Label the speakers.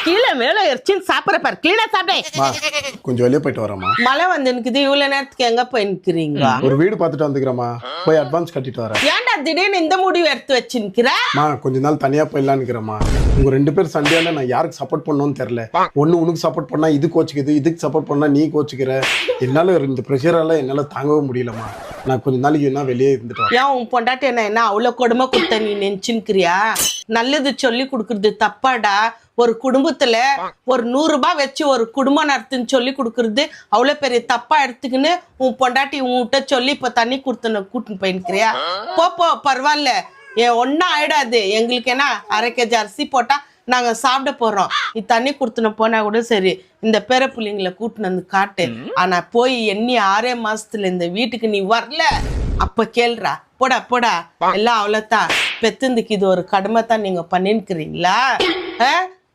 Speaker 1: கீழே மேல எரிச்சின்னு சாப்பிட்ற பாரு கிளீனா சாப்பிட்டேன்.
Speaker 2: கொஞ்சம் வெளியே போயிட்டு வரேம்மா.
Speaker 1: மழை வந்து எனக்கு இவ்வளவு நேரத்துக்கு எங்க போய் நிக்கிறீங்க?
Speaker 2: ஒரு வீடு பார்த்துட்டு வந்துக்கிறேம்மா, போய் அட்வான்ஸ் கட்டிட்டு வரேன்.
Speaker 1: ஏன்டா திடீர்னு இந்த முடிவு எடுத்து வச்சுக்கிறேன்?
Speaker 2: கொஞ்ச நாள் தனியா போயிடலான்னுக்கிறேம்மா. உங்க 2 பேர் சண்டையால நான் யாருக்கு சப்போர்ட் பண்ணணும்னு தெரியல. ஒண்ணு உனக்கு சப்போர்ட் பண்ணா இது கோச்சுக்குது, இதுக்கு சப்போர்ட் பண்ணா நீ கோச்சுக்கிற. என்னால இந்த ப்ரெஷரால என்னால தாங்கவே முடியலம்மா. நான் கொஞ்ச நாளைக்கு என்ன வெளியே இருந்துட்டேன்.
Speaker 1: ஏன் உன் பொண்டாட்டி என்ன அவ்வளவு கொடுமை கொடுத்த நீ நினைச்சுக்கிறியா? நல்லது சொல்லி கொடுக்கறது தப்பாடா. ஒரு குடும்பத்துல ஒரு 100 ரூபாய் வச்சு ஒரு குடும்பம் நடத்துன்னு சொல்லி கொடுக்கறது அவ்வளவு பெரிய தப்பா எடுத்துக்கின்னு உன் பொண்டாட்டி உன்கிட்ட சொல்லி இப்ப தண்ணி கொடுத்துன்னு கூட்டின்னு போயிருக்கிறியா? போ பரவாயில்ல, ஏன் ஒன்னும் ஆயிடாது. எங்களுக்கு என்ன 1/2 kg அரிசி போட்டா நாங்க சாப்பிட போறோம். நீ தண்ணி கொடுத்துன்னு போனா கூட சரி, இந்த பேர பிள்ளைங்களை கூட்டின்னு வந்து காட்டு. ஆனா போய் எண்ணி 6 மாசத்துல இந்த வீட்டுக்கு நீ வரல, அப்ப கேள்றா. போடா எல்லாம் அவ்வளவுதான். பெத்துந்துக்கு இது ஒரு கடமை தான் நீங்க பண்ணிருக்கிறீங்களா?